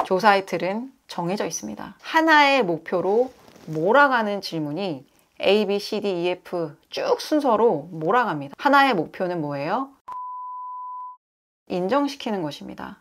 조사의 틀은 정해져 있습니다. 하나의 목표로 몰아가는 질문이 A, B, C, D, E, F 쭉 순서로 몰아갑니다. 하나의 목표는 뭐예요? 인정시키는 것입니다.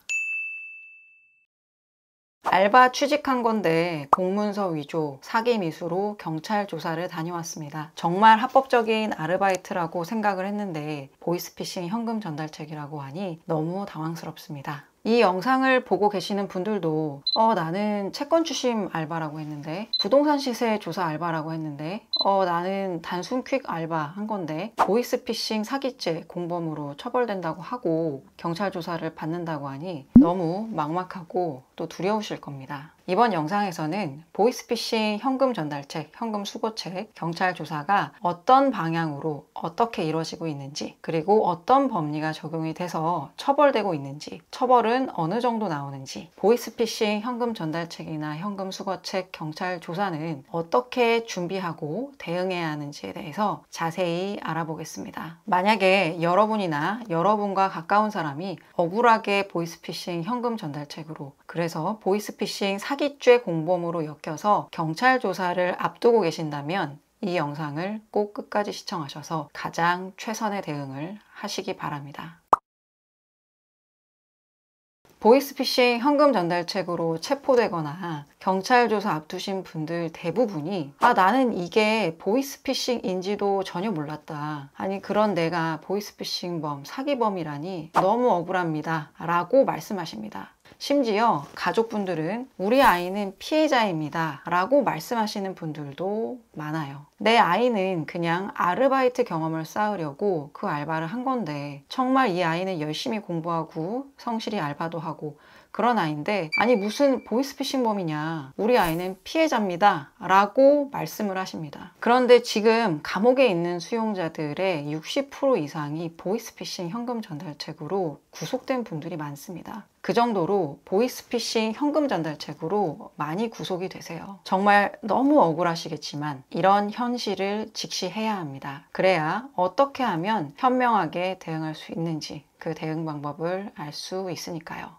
알바 취직한 건데 공문서 위조, 사기 미수로 경찰 조사를 다녀왔습니다. 정말 합법적인 아르바이트라고 생각을 했는데 보이스피싱 현금 전달책이라고 하니 너무 당황스럽습니다. 이 영상을 보고 계시는 분들도 나는 채권 추심 알바라고 했는데, 부동산 시세 조사 알바라고 했는데, 나는 단순 퀵 알바 한 건데 보이스피싱 사기죄 공범으로 처벌된다고 하고 경찰 조사를 받는다고 하니 너무 막막하고 또 두려우실 겁니다. 이번 영상에서는 보이스피싱 현금 전달책, 현금 수거책, 경찰 조사가 어떤 방향으로 어떻게 이루어지고 있는지, 그리고 어떤 법리가 적용이 돼서 처벌되고 있는지, 처벌은 어느 정도 나오는지, 보이스피싱 현금 전달책이나 현금 수거책, 경찰 조사는 어떻게 준비하고 대응해야 하는지에 대해서 자세히 알아보겠습니다. 만약에 여러분이나 여러분과 가까운 사람이 억울하게 보이스피싱 현금 전달책으로, 그래서 보이스피싱 사기죄 공범으로 엮여서 경찰 조사를 앞두고 계신다면 이 영상을 꼭 끝까지 시청하셔서 가장 최선의 대응을 하시기 바랍니다. 보이스피싱 현금 전달책으로 체포되거나 경찰 조사 앞두신 분들 대부분이 나는 이게 보이스피싱인지도 전혀 몰랐다. 아니 그런 내가 보이스피싱범, 사기범이라니 너무 억울합니다 라고 말씀하십니다. 심지어 가족분들은 우리 아이는 피해자입니다 라고 말씀하시는 분들도 많아요. 내 아이는 그냥 아르바이트 경험을 쌓으려고 그 알바를 한 건데 정말 이 아이는 열심히 공부하고 성실히 알바도 하고 그런 아이인데 아니 무슨 보이스피싱범이냐, 우리 아이는 피해자입니다 라고 말씀을 하십니다. 그런데 지금 감옥에 있는 수용자들의 60% 이상이 보이스피싱 현금 전달책으로 구속된 분들이 많습니다. 그 정도로 보이스피싱 현금 전달책으로 많이 구속이 되세요. 정말 너무 억울하시겠지만 이런 현실을 직시해야 합니다. 그래야 어떻게 하면 현명하게 대응할 수 있는지 그 대응 방법을 알 수 있으니까요.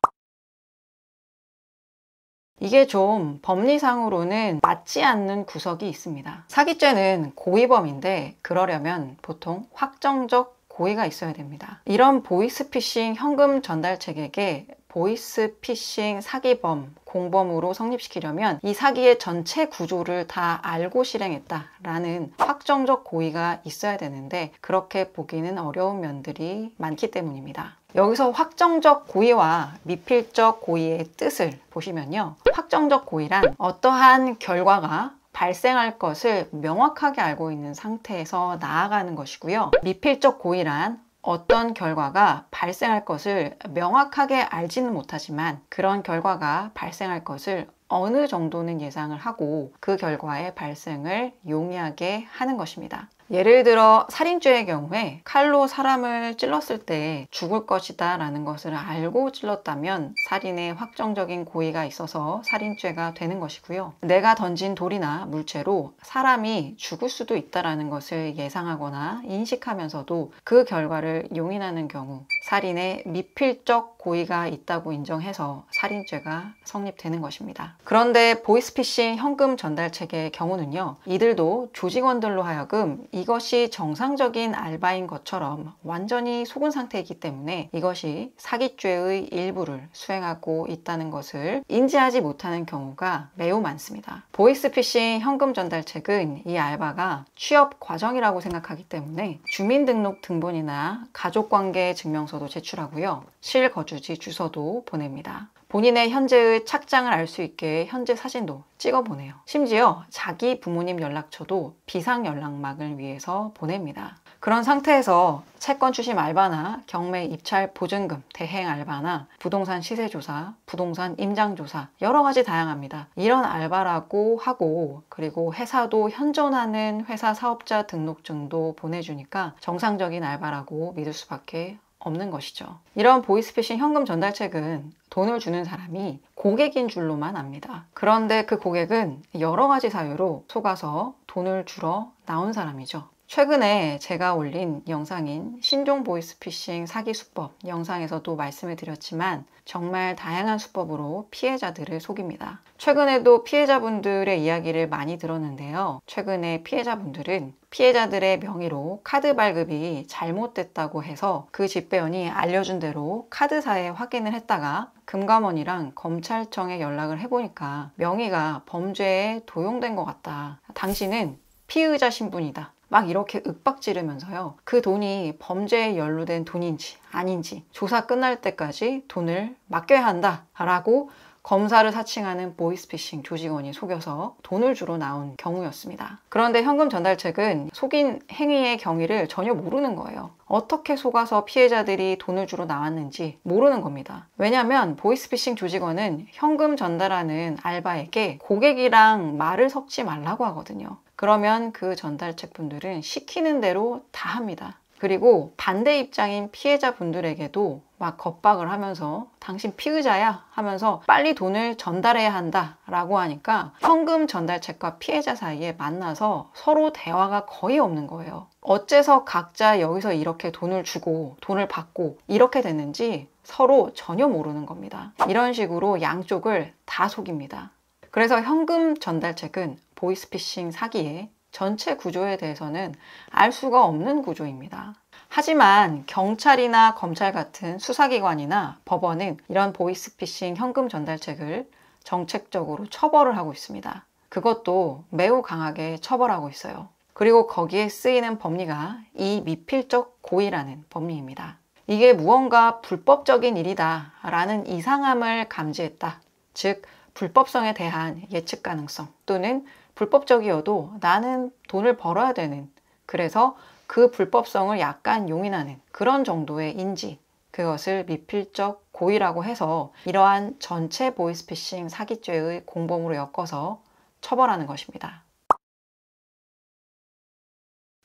이게 좀 법리상으로는 맞지 않는 구석이 있습니다. 사기죄는 고의범인데 그러려면 보통 확정적 고의가 있어야 됩니다. 이런 보이스피싱 현금 전달책에게 보이스피싱 사기범, 공범으로 성립시키려면 이 사기의 전체 구조를 다 알고 실행했다라는 확정적 고의가 있어야 되는데 그렇게 보기는 어려운 면들이 많기 때문입니다. 여기서 확정적 고의와 미필적 고의의 뜻을 보시면요. 확정적 고의란 어떠한 결과가 발생할 것을 명확하게 알고 있는 상태에서 나아가는 것이고요. 미필적 고의란 어떤 결과가 발생할 것을 명확하게 알지는 못하지만 그런 결과가 발생할 것을 어느 정도는 예상을 하고 그 결과의 발생을 용이하게 하는 것입니다. 예를 들어 살인죄의 경우에 칼로 사람을 찔렀을 때 죽을 것이다 라는 것을 알고 찔렀다면 살인의 확정적인 고의가 있어서 살인죄가 되는 것이고요. 내가 던진 돌이나 물체로 사람이 죽을 수도 있다는 것을 예상하거나 인식하면서도 그 결과를 용인하는 경우 살인의 미필적 고의가 있다고 인정해서 살인죄가 성립되는 것입니다. 그런데 보이스피싱 현금 전달책의 경우는요. 이들도 조직원들로 하여금 이것이 정상적인 알바인 것처럼 완전히 속은 상태이기 때문에 이것이 사기죄의 일부를 수행하고 있다는 것을 인지하지 못하는 경우가 매우 많습니다. 보이스피싱 현금 전달책은 이 알바가 취업 과정이라고 생각하기 때문에 주민등록 등본이나 가족관계 증명서도 제출하고요. 실거주지 주소도 보냅니다. 본인의 현재의 착장을 알 수 있게 현재 사진도 찍어 보내요. 심지어 자기 부모님 연락처도 비상 연락망을 위해서 보냅니다. 그런 상태에서 채권 추심 알바나 경매 입찰 보증금 대행 알바나 부동산 시세조사, 부동산 임장조사 여러 가지 다양합니다. 이런 알바라고 하고 그리고 회사도 현존하는 회사 사업자 등록증도 보내주니까 정상적인 알바라고 믿을 수밖에 없는 것이죠. 이런 보이스피싱 현금 전달책은 돈을 주는 사람이 고객인 줄로만 압니다. 그런데 그 고객은 여러 가지 사유로 속아서 돈을 주러 나온 사람이죠. 최근에 제가 올린 영상인 신종 보이스피싱 사기 수법 영상에서도 말씀을 드렸지만 정말 다양한 수법으로 피해자들을 속입니다. 최근에도 피해자분들의 이야기를 많이 들었는데요. 최근에 피해자분들은 피해자들의 명의로 카드 발급이 잘못됐다고 해서 그 집배원이 알려준 대로 카드사에 확인을 했다가 금감원이랑 검찰청에 연락을 해보니까 명의가 범죄에 도용된 것 같다. 당신은 피의자 신분이다. 막 이렇게 윽박지르면서요. 그 돈이 범죄에 연루된 돈인지 아닌지 조사 끝날 때까지 돈을 맡겨야 한다 라고 검사를 사칭하는 보이스피싱 조직원이 속여서 돈을 주러 나온 경우였습니다. 그런데 현금 전달책은 속인 행위의 경위를 전혀 모르는 거예요. 어떻게 속아서 피해자들이 돈을 주러 나왔는지 모르는 겁니다. 왜냐하면 보이스피싱 조직원은 현금 전달하는 알바에게 고객이랑 말을 섞지 말라고 하거든요. 그러면 그 전달책 분들은 시키는 대로 다 합니다. 그리고 반대 입장인 피해자분들에게도 막 겁박을 하면서 당신 피의자야 하면서 빨리 돈을 전달해야 한다 라고 하니까 현금 전달책과 피해자 사이에 만나서 서로 대화가 거의 없는 거예요. 어째서 각자 여기서 이렇게 돈을 주고 돈을 받고 이렇게 됐는지 서로 전혀 모르는 겁니다. 이런 식으로 양쪽을 다 속입니다. 그래서 현금 전달책은 보이스피싱 사기의 전체 구조에 대해서는 알 수가 없는 구조입니다. 하지만 경찰이나 검찰 같은 수사기관이나 법원은 이런 보이스피싱 현금 전달책을 정책적으로 처벌을 하고 있습니다. 그것도 매우 강하게 처벌하고 있어요. 그리고 거기에 쓰이는 법리가 이 미필적 고의라는 법리입니다. 이게 무언가 불법적인 일이다 라는 이상함을 감지했다. 즉 불법성에 대한 예측 가능성 또는 불법적이어도 나는 돈을 벌어야 되는, 그래서 그 불법성을 약간 용인하는 그런 정도의 인지, 그것을 미필적 고의라고 해서 이러한 전체 보이스피싱 사기죄의 공범으로 엮어서 처벌하는 것입니다.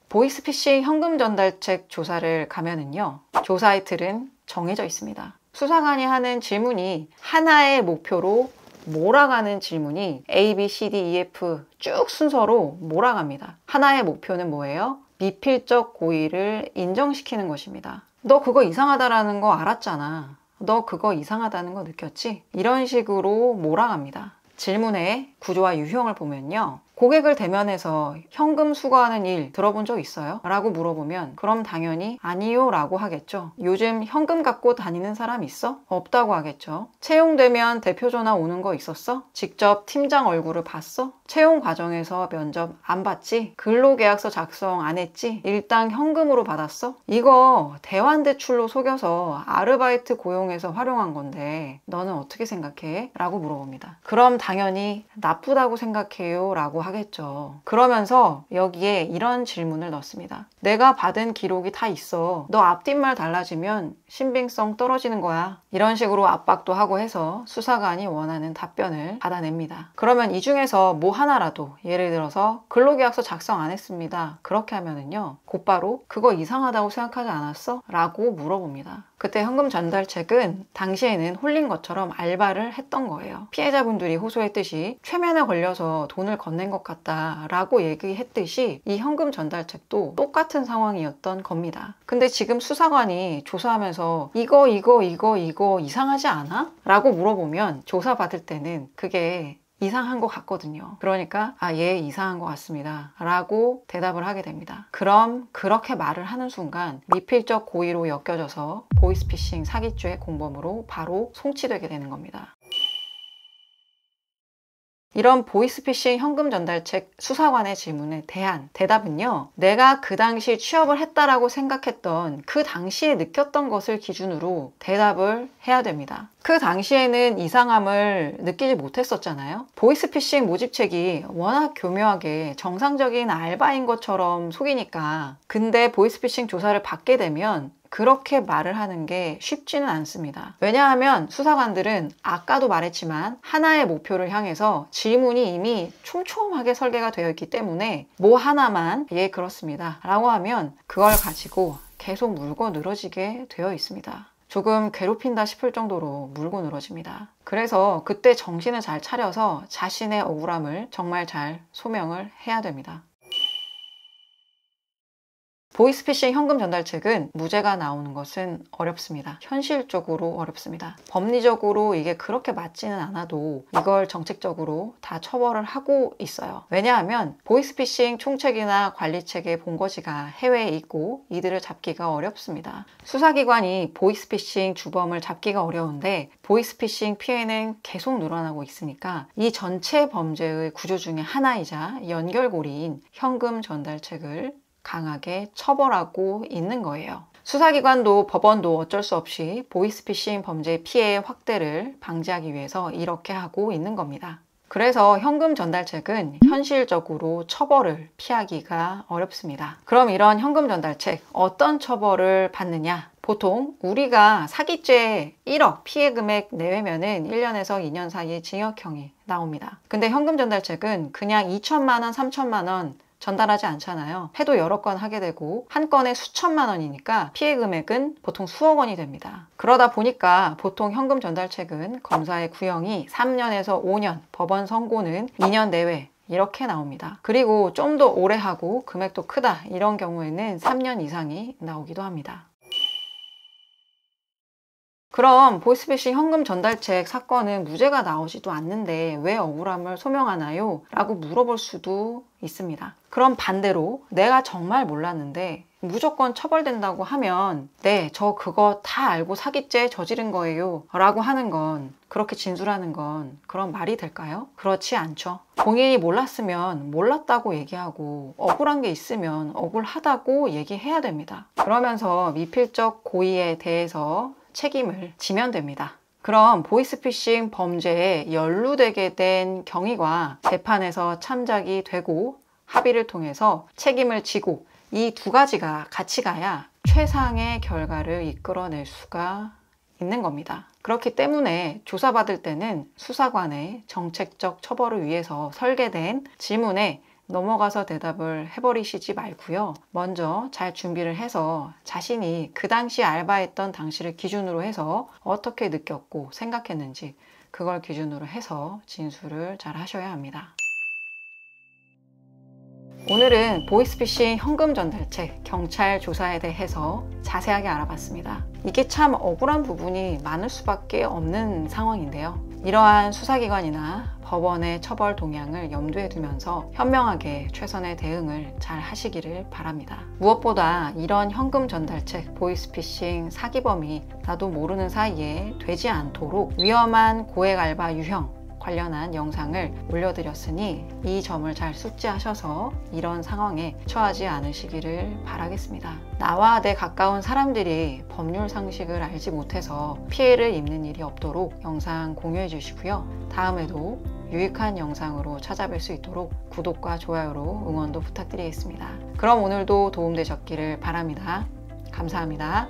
보이스피싱 현금 전달책 조사를 가면은요, 조사의 틀은 정해져 있습니다. 수사관이 하는 질문이 하나의 목표로 몰아가는 질문이 A, B, C, D, E, F 쭉 순서로 몰아갑니다. 하나의 목표는 뭐예요? 미필적 고의를 인정시키는 것입니다. 너 그거 이상하다라는 거 알았잖아. 너 그거 이상하다는 거 느꼈지? 이런 식으로 몰아갑니다. 질문의 구조와 유형을 보면요. 고객을 대면해서 현금 수거하는 일 들어본 적 있어요? 라고 물어보면 그럼 당연히 아니요 라고 하겠죠. 요즘 현금 갖고 다니는 사람 있어? 없다고 하겠죠. 채용되면 대표 전화 오는 거 있었어? 직접 팀장 얼굴을 봤어? 채용 과정에서 면접 안 봤지? 근로계약서 작성 안 했지? 일당 현금으로 받았어? 이거 대환대출로 속여서 아르바이트 고용해서 활용한 건데 너는 어떻게 생각해? 라고 물어봅니다. 그럼 당연히 나쁘다고 생각해요 라고 하겠죠. 그러면서 여기에 이런 질문을 넣습니다. 내가 받은 기록이 다 있어. 너 앞뒷말 달라지면 신빙성 떨어지는 거야. 이런 식으로 압박도 하고 해서 수사관이 원하는 답변을 받아냅니다. 그러면 이 중에서 뭐 하나라도, 예를 들어서 근로계약서 작성 안 했습니다. 그렇게 하면은요, 곧바로 그거 이상하다고 생각하지 않았어? 라고 물어봅니다. 그때 현금 전달책은 당시에는 홀린 것처럼 알바를 했던 거예요. 피해자분들이 호소했듯이 최면에 걸려서 돈을 건넨 것 같다 라고 얘기했듯이 이 현금 전달책도 똑같은 상황이었던 겁니다. 근데 지금 수사관이 조사하면서 이거 이상하지 않아? 라고 물어보면 조사받을 때는 그게 이상한 것 같거든요. 그러니까 예, 이상한 것 같습니다 라고 대답을 하게 됩니다. 그럼 그렇게 말을 하는 순간 미필적 고의로 엮여져서 보이스피싱 사기죄 공범으로 바로 송치되게 되는 겁니다. 이런 보이스피싱 현금 전달책 수사관의 질문에 대한 대답은요, 내가 그 당시 취업을 했다라고 생각했던 그 당시에 느꼈던 것을 기준으로 대답을 해야 됩니다. 그 당시에는 이상함을 느끼지 못했었잖아요. 보이스피싱 모집책이 워낙 교묘하게 정상적인 알바인 것처럼 속이니까. 근데 보이스피싱 조사를 받게 되면 그렇게 말을 하는 게 쉽지는 않습니다. 왜냐하면 수사관들은 아까도 말했지만 하나의 목표를 향해서 질문이 이미 촘촘하게 설계가 되어 있기 때문에 뭐 하나만 예 그렇습니다 라고 하면 그걸 가지고 계속 물고 늘어지게 되어 있습니다. 조금 괴롭힌다 싶을 정도로 물고 늘어집니다. 그래서 그때 정신을 잘 차려서 자신의 억울함을 정말 잘 소명을 해야 됩니다. 보이스피싱 현금 전달책은 무죄가 나오는 것은 어렵습니다. 현실적으로 어렵습니다. 법리적으로 이게 그렇게 맞지는 않아도 이걸 정책적으로 다 처벌을 하고 있어요. 왜냐하면 보이스피싱 총책이나 관리책의 본거지가 해외에 있고 이들을 잡기가 어렵습니다. 수사기관이 보이스피싱 주범을 잡기가 어려운데 보이스피싱 피해는 계속 늘어나고 있으니까 이 전체 범죄의 구조 중에 하나이자 연결고리인 현금 전달책을 강하게 처벌하고 있는 거예요. 수사기관도 법원도 어쩔 수 없이 보이스피싱 범죄 피해 확대를 방지하기 위해서 이렇게 하고 있는 겁니다. 그래서 현금 전달책은 현실적으로 처벌을 피하기가 어렵습니다. 그럼 이런 현금 전달책 어떤 처벌을 받느냐? 보통 우리가 사기죄 1억 피해 금액 내외면은 1년에서 2년 사이에 징역형이 나옵니다. 근데 현금 전달책은 그냥 2천만 원, 3천만 원 전달하지 않잖아요. 해도 여러 건 하게 되고 한 건에 수천만 원이니까 피해 금액은 보통 수억 원이 됩니다. 그러다 보니까 보통 현금 전달책은 검사의 구형이 3년에서 5년, 법원 선고는 2년 내외 이렇게 나옵니다. 그리고 좀 더 오래 하고 금액도 크다 이런 경우에는 3년 이상이 나오기도 합니다. 그럼 보이스피싱 현금 전달책 사건은 무죄가 나오지도 않는데 왜 억울함을 소명하나요? 라고 물어볼 수도 있습니다. 그럼 반대로 내가 정말 몰랐는데 무조건 처벌된다고 하면 네, 저 그거 다 알고 사기죄 저지른 거예요 라고 하는 건, 그렇게 진술하는 건 그런 말이 될까요? 그렇지 않죠. 본인이 몰랐으면 몰랐다고 얘기하고 억울한 게 있으면 억울하다고 얘기해야 됩니다. 그러면서 미필적 고의에 대해서 책임을 지면 됩니다. 그럼 보이스피싱 범죄에 연루되게 된 경위가 재판에서 참작이 되고 합의를 통해서 책임을 지고 이 두 가지가 같이 가야 최상의 결과를 이끌어낼 수가 있는 겁니다. 그렇기 때문에 조사받을 때는 수사관의 정책적 처벌을 위해서 설계된 질문에 넘어가서 대답을 해버리시지 말고요. 먼저 잘 준비를 해서 자신이 그 당시 알바했던 당시를 기준으로 해서 어떻게 느꼈고 생각했는지 그걸 기준으로 해서 진술을 잘 하셔야 합니다. 오늘은 보이스피싱 현금 전달책 경찰 조사에 대해서 자세하게 알아봤습니다. 이게 참 억울한 부분이 많을 수밖에 없는 상황인데요. 이러한 수사기관이나 법원의 처벌 동향을 염두에 두면서 현명하게 최선의 대응을 잘 하시기를 바랍니다. 무엇보다 이런 현금 전달책 보이스피싱 사기범이 나도 모르는 사이에 되지 않도록 위험한 고액 알바 유형 관련한 영상을 올려드렸으니 이 점을 잘 숙지하셔서 이런 상황에 처하지 않으시기를 바라겠습니다. 나와 내 가까운 사람들이 법률 상식을 알지 못해서 피해를 입는 일이 없도록 영상 공유해 주시고요. 다음에도 유익한 영상으로 찾아뵐 수 있도록 구독과 좋아요로 응원도 부탁드리겠습니다. 그럼 오늘도 도움되셨기를 바랍니다. 감사합니다.